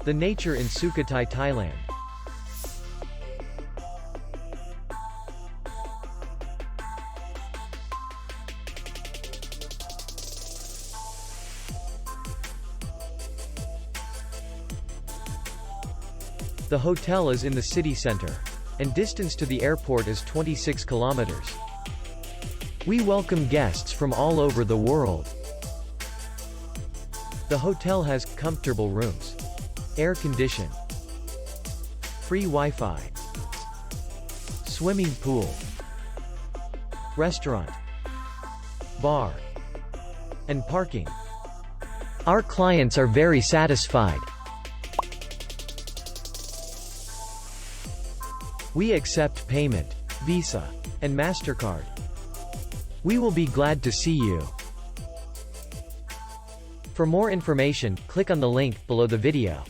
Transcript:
The nature in Sukhothai, Thailand. The hotel is in the city center, and distance to the airport is 26 kilometers. We welcome guests from all over the world. The hotel has comfortable rooms, air condition, free Wi-Fi, swimming pool, restaurant, bar, and parking. Our clients are very satisfied. We accept payment, Visa, and MasterCard. We will be glad to see you. For more information, click on the link below the video.